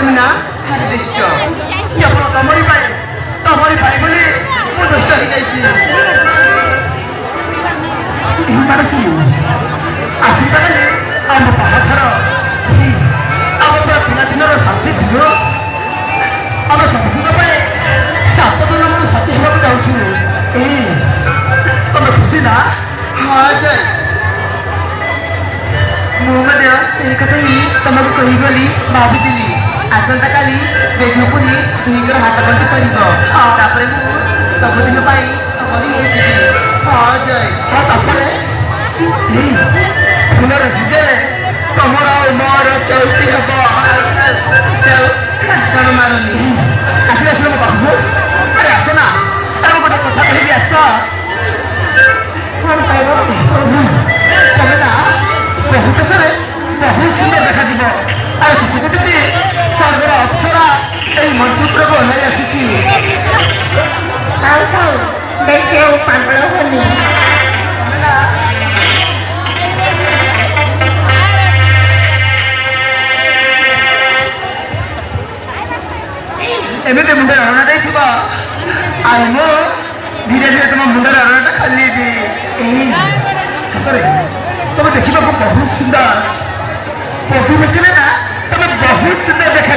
ना दुष्ट तमरी भाई बोली मु दुष्ट हो आशीर्वाद आम बाहाघर आम पिलादिन साथी थी आम सबदिन 7 जन मैं साथी होगा जाऊँ तुम खुशी ना हाँ जय मुझे कथा ही तुमको कहीगली भावी आसंता काली बेदपुरी दुईकर हाथ गंटी पड़े सबुदिन हाँ जय हाँ फुलर सीजन तुमर मोर चौटी हम आसन मारनी आस आस मो पाखु अरे आसना अरे गोटे कथा कहि आस कौन पाइब तमें ना बहु पेशे बहुत सुंदर देखा अरे सुखी सर्वर अप्सरा यही मंच उपरक ओह्ल आसी बेसी पागल होनी एमती मुंडे अरणा जाइबा आई मो धीरे धीरे तुम मुंडर अरणाटा खाली सतरे तुम देखा बहुत सुंदर पशु मिसले ना तुम बहुत सुंदर देखा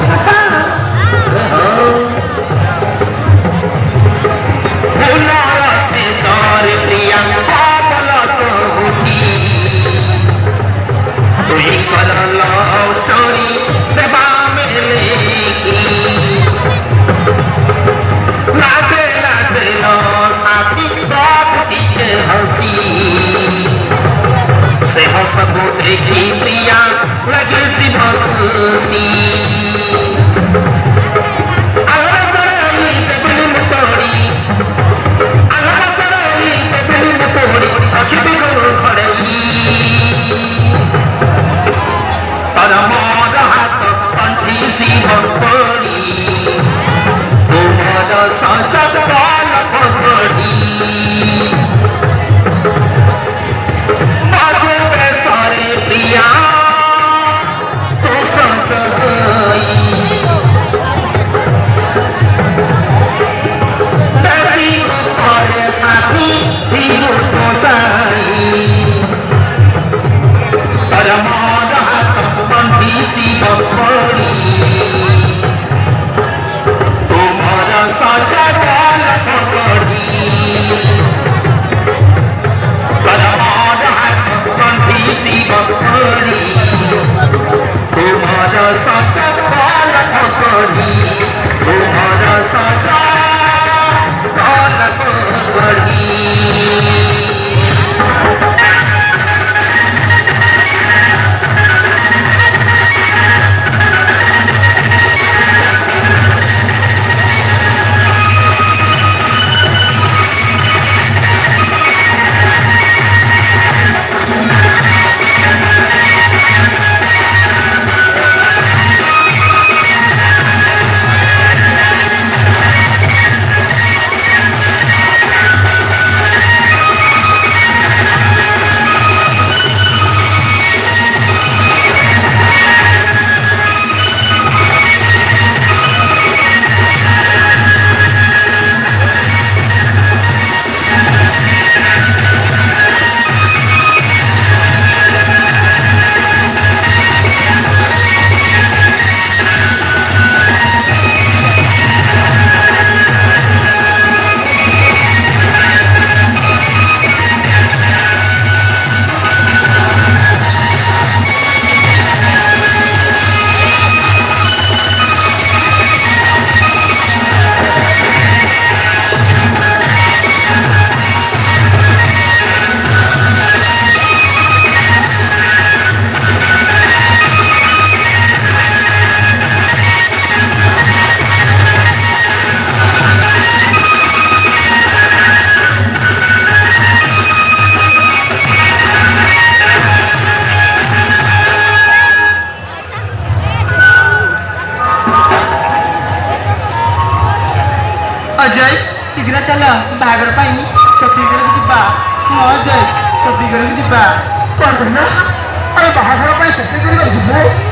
ସତ फूलर से जर प्रियंका बल चौकी तुई कर लव स्टोरी देवा में लेकी नाचे नाचे लो साथी बाप के हंसी से हंसबो देखी प्रिया लगे जीव खुशी अलग चढ़ाई देवनी मुतोड़ी अलग चढ़ाई देवनी मुतोड़ी अखी बिगड़ पड़ई तर मोर हाथ कंठी जीव पड़ी तुमर सजग बाल पकड़ी बाजू पे सारे प्रिया तो सजगई बेबी ऊपर साथी हीरो तो जाई पर मोर हाथ कंठी जीव पड़ी तुमर सजग बाल पकड़ी पर मोर हाथ कंठी जीव पड़ी तुमर सजग बाल पकड़ी तुमर सजग बाल पकड़ी अजय शीघ्र चल बाहागर सती घर जा अजय सती घर जा कौन कहना अरे बाहर सत्य कर